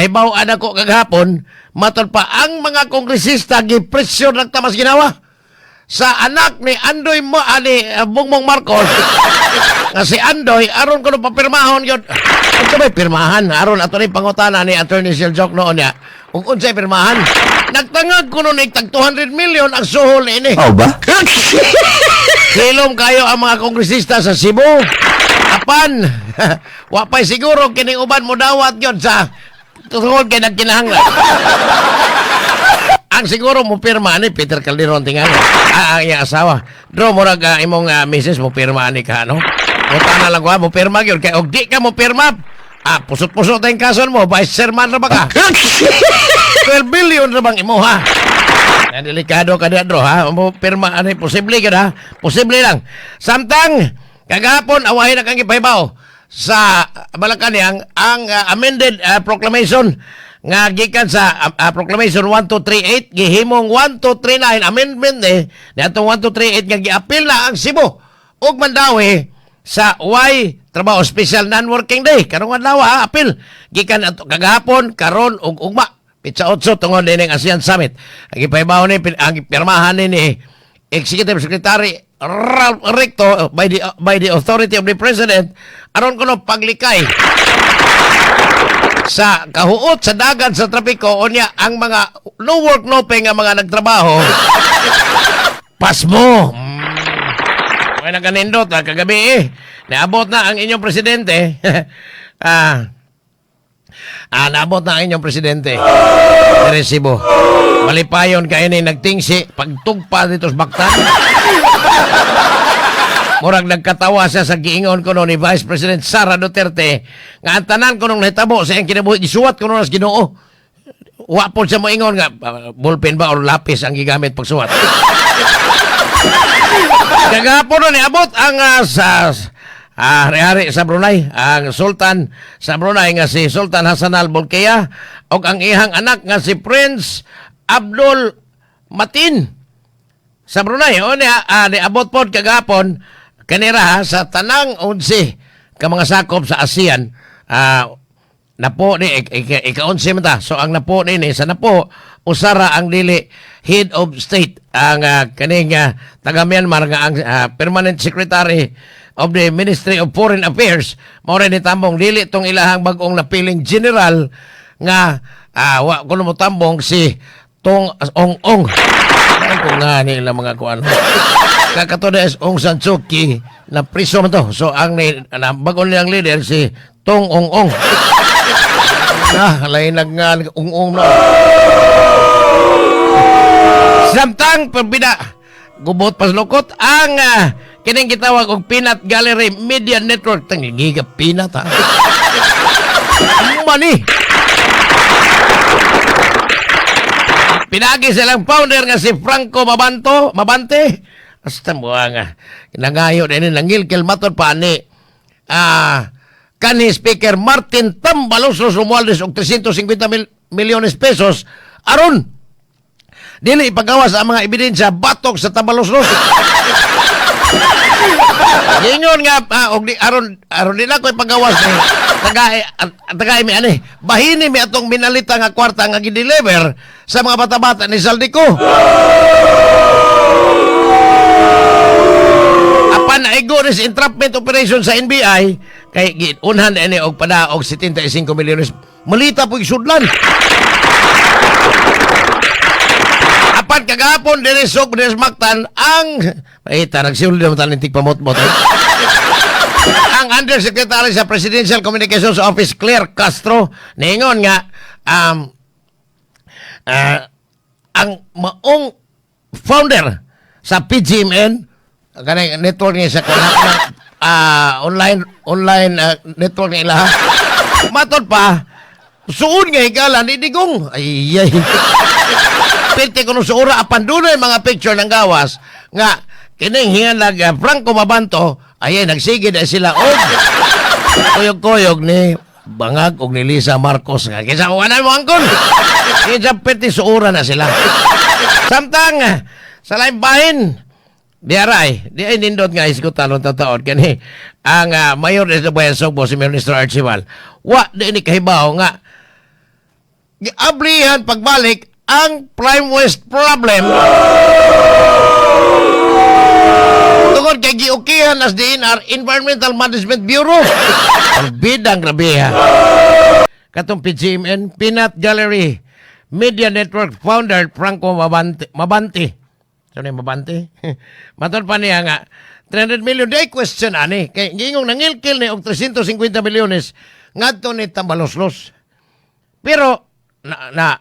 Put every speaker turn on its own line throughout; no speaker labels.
Ibawaan ako kagahapon, matod pa ang mga kongresista gipresyon ng tamas ginawa sa anak ni Andoy mo ani Bongbong Marcos. Nga si Andoy aron kuno papirmahon gyud. Ito may pirmahan aron ato ni pangutana ni Attorney Seljok noon niya. Ug unsay pirmahan? Nagtangag kuno ni tag 200 million ang suhol ini.
Oh ba?
Hilom kayo ang mga kongresista sa Cebu. Apan, wa pa'y siguro kining uban mo dawat yun sa tungod kay nagkinahanglan. Ang siguro mo pirma ni Peter Calderon tingali. Ang iyang asawa. Dro mo rag imong misis mo pirma ni ka, no? Punta na lang ko, mo pirma yun. Kaya og di ka mo pirma, pusot-pusot tayong kason mo, vice chairman na ba ka? 12 billion na bang imo, ha? Delikado ka na, Dro, ha? Mo pirma, posible ka na? Posible lang. Samtang, kagahapon, awahin na kang ipaibaw sa Malacanang ang amended proclamation nga gikan sa proclamation 1238 gihimong 1239 amendment ni atong 1238 nga giapil na ang Cebu ug Mandawi sa trabaho special non-working day karong adlaw apil gikan ato kagahapon karon ug ugma pitsa 8 tungod dining ASEAN Summit ang ipaibaw ni ang pirmahan ni Executive Secretary Ralph Recto by the authority of the President aron kuno paglikay sa kahuot sa dagan sa trapiko unya ang mga no work no pay nga mga nagtrabaho pasmo may naganindot kagabi naabot na ang inyong presidente naabot na ang inyong presidente Resibo malipayon ka ini nagtingsi pagtugpa dito sa baktan. Murag nagkatawa siya sa giingon ko ni Vice President Sara Duterte nga ang tanan ko nung nahitabo sa iyang kinabuhi gisuwat ko nung nas Ginoo. Wa po siya moingon nga ballpen ba o lapis ang gigamit pagsuwat. Kagahapon ni abot ang hari-hari sa Brunei, ang Sultan sa Brunei nga si Sultan Hassanal Bolkiah o ang ihang anak nga si Prince Abdul Matin sa Brunei. O niabot po kagahapon kanira sa tanang 11 ka mga sakop sa ASEAN napo ni ika-11 man ta. So ang napo ni sa napo usara ang dili head of state ang kaning taga Myanmar nga ang permanent secretary of the Ministry of Foreign Affairs mao rin tambong dili tong ilahang bag-ong napiling general nga wa kuno mo tambong si Tong Ong kung nga nila mga kuan kakatoda is Aung San Suu Kyi na priso man to. So ang bago nilang leader si Tong Ong lain nag ong na samtang pabida gubot paslukot ang kining gitawag og Peanut Gallery Media Network tang giga peanut ha money pinagi silang founder nga si Franco Mabante. Hasta mo nga. Nangayo na yun, nangilkil matod pa ni kani Speaker Martin Tambalusos Romualdez og 350 milyones pesos aron dili ipagawas ang mga ebidensya batok sa Tambalusos. Ingon nga og aron nila ko ipagawas ni tagay mi ani bahini mi atong minalita nga kwarta nga gideliver sa mga bata-bata ni Saldico. Apan naigo rin entrapment operation sa NBI kay unhan ini og padaog 75 milyones malita po isudlan. Apan kagapon dire sok Maktan ang nagsiuli naman talintig pamot-mot ang Undersecretary sa Presidential Communications Office Claire Castro ningon nga ang maong founder sa PGMN kanang network niya sa online network nila matod pa suon nga higala ni Digong ay pwede ko nung suura apan dunay mga picture ng gawas nga kining hinag Franco Mabanto ay nagsigid na sila og kuyog-kuyog ni Bangag og ni Lisa Marcos nga kisa uwanan mo angkon kisa pwede suura na sila samtang sa laing bahin di ay nindot nga iskutan ng taon kani ang mayor de Bayan Sugbo si Minister Archival wa di ni kahibaw nga giablihan pagbalik ang Prime West problem tungod kay giukihan as DNR Environmental Management Bureau. Ang bidang grabe ha. Katong PGMN, Peanut Gallery Media Network founder Franco Mabante. So ni Mabante? Matod pa niya nga 300 million day question ani kay gingong nangilkil ni og 350 milyones ngadto ni Tambaloslos. Pero na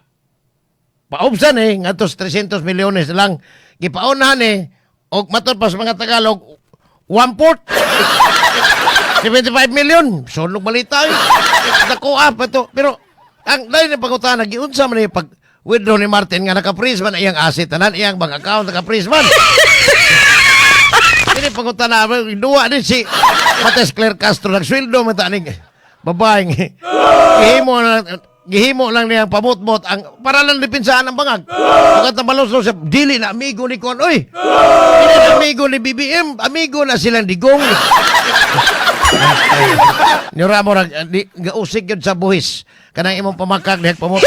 paubsan ngadto 300 milyones lang gipaunahan og matod pa sa mga Tagalog 1/4 75 million. Sunog balita dako pa to. Pero ang dahil na pangutana giunsa man pag withdraw ni Martin nga naka-freeze man iyang asset tanan iyang bank account naka-freeze man. Ini pangutana duwa din si Mates Claire Castro nagsweldo man tanig babaeng gihimo lang niyang pamutmot ang para lang depensahan ang bangag. Pagkat nabalos siya dili na amigo ni Kon oy. Dili na amigo ni BBM, amigo na silang digong. Nira mo gausig yun sa buhis. Kanang imong pamakag dahil pamot.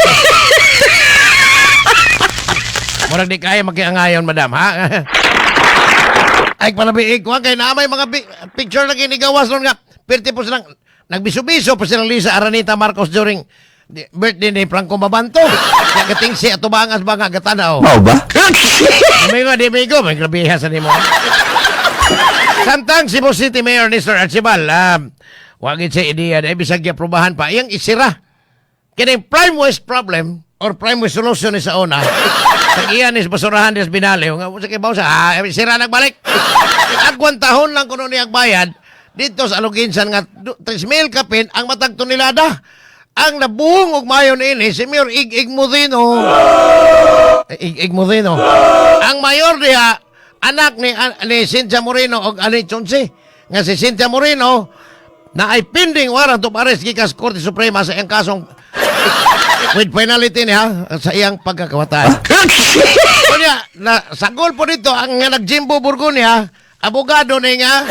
Murag di kaya makiangayon, madam, ha? Ay, panabiig ko, kaya na may mga picture na kinigawas nun nga. Pirti po silang, nagbiso-biso po silang Lisa Aranita Marcos during birthday ni Franco Mabanto. Nagating si atubangas ba nga gatanaw.
Mau ba?
Di migo, may grabihan sa nimo. Samtang Cebu City Mayor ni Sir Archibald, wagin siya ideya na ibisag aprubahan pa. Iyang isira. Kaya Prime West problem or Prime West solution ni sa una. Pag iyan is basurahan des binali. Sa kibaw sa, sira nagbalik. Agwan tahon lang kuno niyang bayad. Dito sa Aluginsan nga 3,000 kapin ang matagto nilada. Ang nabuhong og mayon ini si Mayor Ig Modino. Ig Modino. Ang mayor diha anak ni Cynthia Moreno o ani Chonsi. Nga si Cynthia Moreno na ay pending warrant of arrest gikas Korte Suprema sa iyang kasong with penalty niya sa iyang pagkakamatay. Kunya, sagol po dito ang nagjimbo Burgonia, abogado na nga.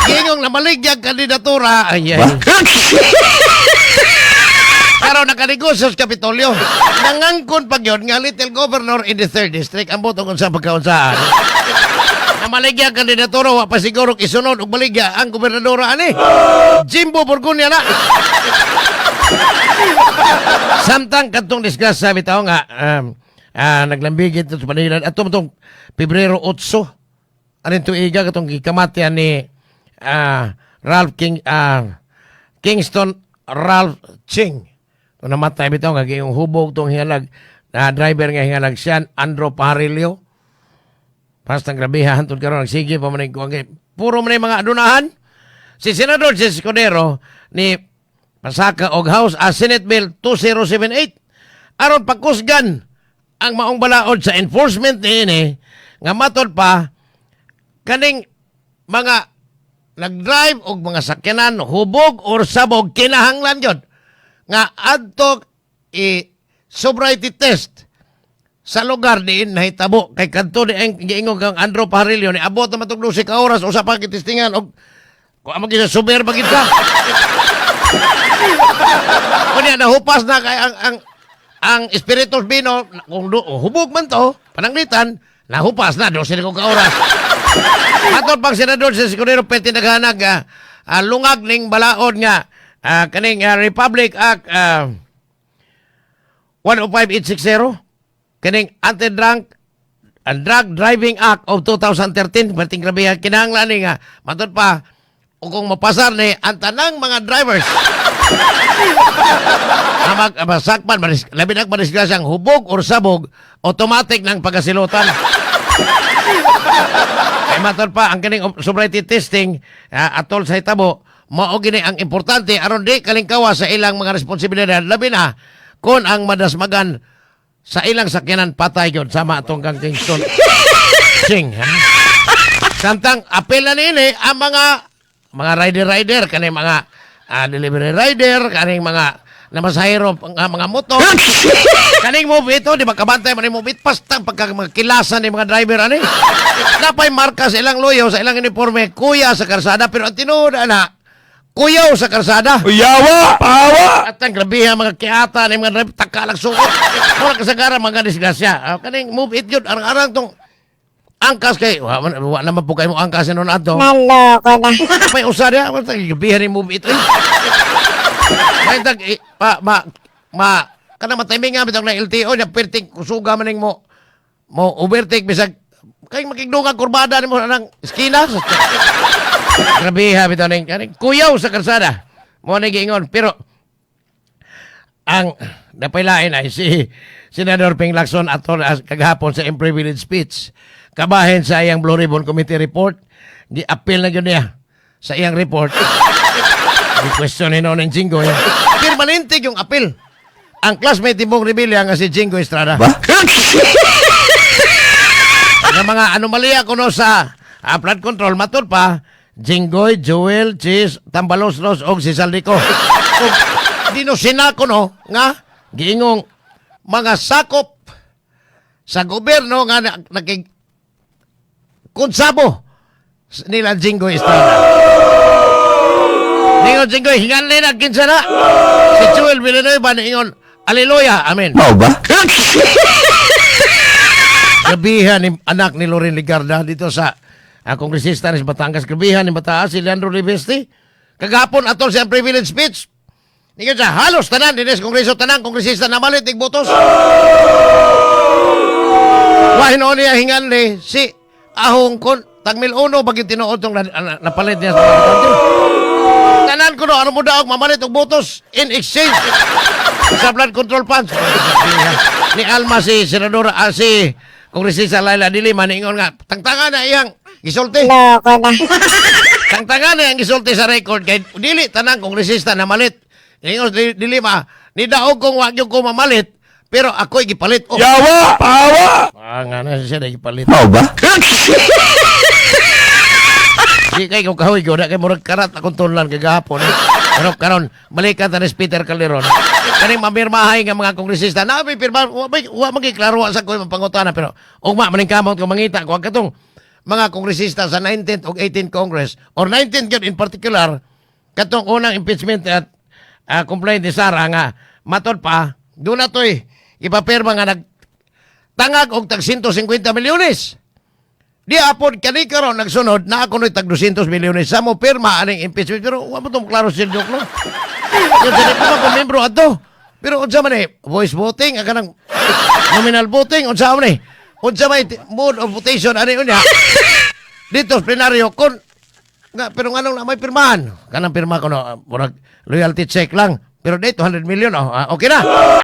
Gingong na maligyag kandidatura. Ay. Pero nakanegosyo sa Kapitolyo. Nangangkon pag yun nga little governor in the 3rd district ang botong sa pagkaunsaan. Na maligya kandidatura wa pa siguro isunod ug maligya ang gobernadora ani. Jimbo Burgonia na. Samtang katong disgrasya bitaw nga naglambigit sa Manila atong tong Pebrero 8 anin tuiga katong gikamatian ni Kingston Ralph Ching. Kung namatay bitaw nga gayong hubog tong hingalag na driver nga hingalag siyan Andro Parillo. Basta grabihan tun karon sige pa man ko puro man mga adunahan. Si Senador Jesse Cordero ni pasaka og House Senate Bill 2078 aron pagkusgan ang maong balaod sa enforcement niini nga matod pa kaning mga nag-drive og mga sakyanan hubog or sabog kinahanglan jud nga adto sobriety test sa lugar diin nahitabo kay kadto di ang giingog ang Andro Parillo ni abot na matug 12 ka oras usa pa kitistingan og kung amo gina super bagid ka. Kunya nahupas na kay ang Espiritus Bino kung hubog man to pananglitan nahupas na 12 ka oras. Matod pang senador sa Secretary pwede naghanag lungag ning balaod nga kaning Republic Act 105860 kaning Anti-Drunk and Drug Driving Act of 2013 perting grabe kinahanglan ni nga matod pa o kung mapasar ni ang tanang mga drivers na masakpan labi na madisgrasyang hubog or sabog automatic ng pagasilutan. Kaya matod pa ang kaning sobriety testing atol sa hitabo mao gini ang importante aron di kalingkawa sa ilang mga responsibilidad labi na kung ang madasmagan sa ilang sakyanan patay yun sama atong kang Kingston Sing samtang apel na nini ang mga rider kaning mga delivery rider kaning mga namasahero mga motor kaning movie ito di ba kabantay man yung movie pastang pagkakilasan ng mga driver ani napay marka sa ilang loyo sa ilang uniforme kuya sa karsada pero ang tinuod na kuyaw sa karsada.
Yawa! Pawa!
At ang grabe ang mga kiata ng mga driver takalag suot. Wala kasagara mga disgrasya. Kaning move it yun. Arang-arang tong angkas kay wa naman po kayo mo angkas noon ato.
Naloko na.
May usa dia, wala tag gabihan ni move it. May tag kana matiming nga bitang na LTO na perting kusuga man ning mo overtake bisag kay makigdungan kurbada nimo nang eskina. Grabe ha bitaw ning kaning kuyaw sa kalsada. Mo na giingon pero ang napailain ay si Senador Ping Lacson aton kagahapon sa imprivilege speech. Kabahin sa iyang Blue Ribbon Committee report, gi-appeal na yun niya sa iyang report. Di-question ni Noneng Jinggoy. Permanente yung appeal. Ang classmate mong rebellion nga si Jinggoy Estrada.
Ba?
Ang mga anomalya kuno sa flood control, matod pa, Jinggoy, Joel, Cheese, Tambalos-Los, og si Saldico. Kung dino sinako no, nga, giingong mga sakop sa gobyerno nga kunsabo nila Jinggoy Estrada. Ningon Jinggoy, hingalin na kinsa na. Si Joel Villanueva ningon, Aleluya, amen.
Mau ba?
Gabihan ni anak ni Loren Ligarda dito sa kongresista ni Batangas. Gabihan ni Mataas si Leandro Rivesti. Kagapon atol sa privilege speech. Ningon siya, halos tanan, dinis kongreso tanan, kongresista na malit, igbotos. Wahino niya hingalin si ahong kon tagmil uno bagay tinuod tong napalit niya sa mga tanan ko no ano mo daog mamalit og botos in exchange sa flood control funds ni Alma si senadora si kongresista Laila Dili maningon nga tangtangan na iyang gisulti
Loko na.
tangtangan na iyang gisulti sa record kay dili tanan kongresista na malit ingon dili ma ni daog kong wag yung ko mamalit pero ako'y gipalit
Yawa! Pawa!
nga na siya na gipalit.
Mau ba?
Di kay kung kahoy ko, na kay murag karat akong tunlan kagahapon. Pero karon balikan ta ni Peter Calderon. Kaning mamirmahay nga mga kongresista na may pirma, wa magiklaro sa ko mapangutana pero ugma maning kamot ko mangita ko katong mga kongresista sa 19th ug 18th Congress or 19th yun in particular katong unang impeachment at complaint ni Sara nga matod pa doon na to'y ipapirma nga nagtangag og tag 150 milyones. Di apod kani karon nagsunod na ako noy tag 200 milyones sa mo pirma aning impeachment pero wa mo tong klaro sir Dok no. Yung sa ko pa membro ato. Pero unsa man voice voting aga nang nominal voting unsa man unsa may mode of votation ani unya. Dito plenaryo kon nga pero nganong na may pirmahan kanang pirma ko no murag loyalty check lang pero dito 200 million okay na.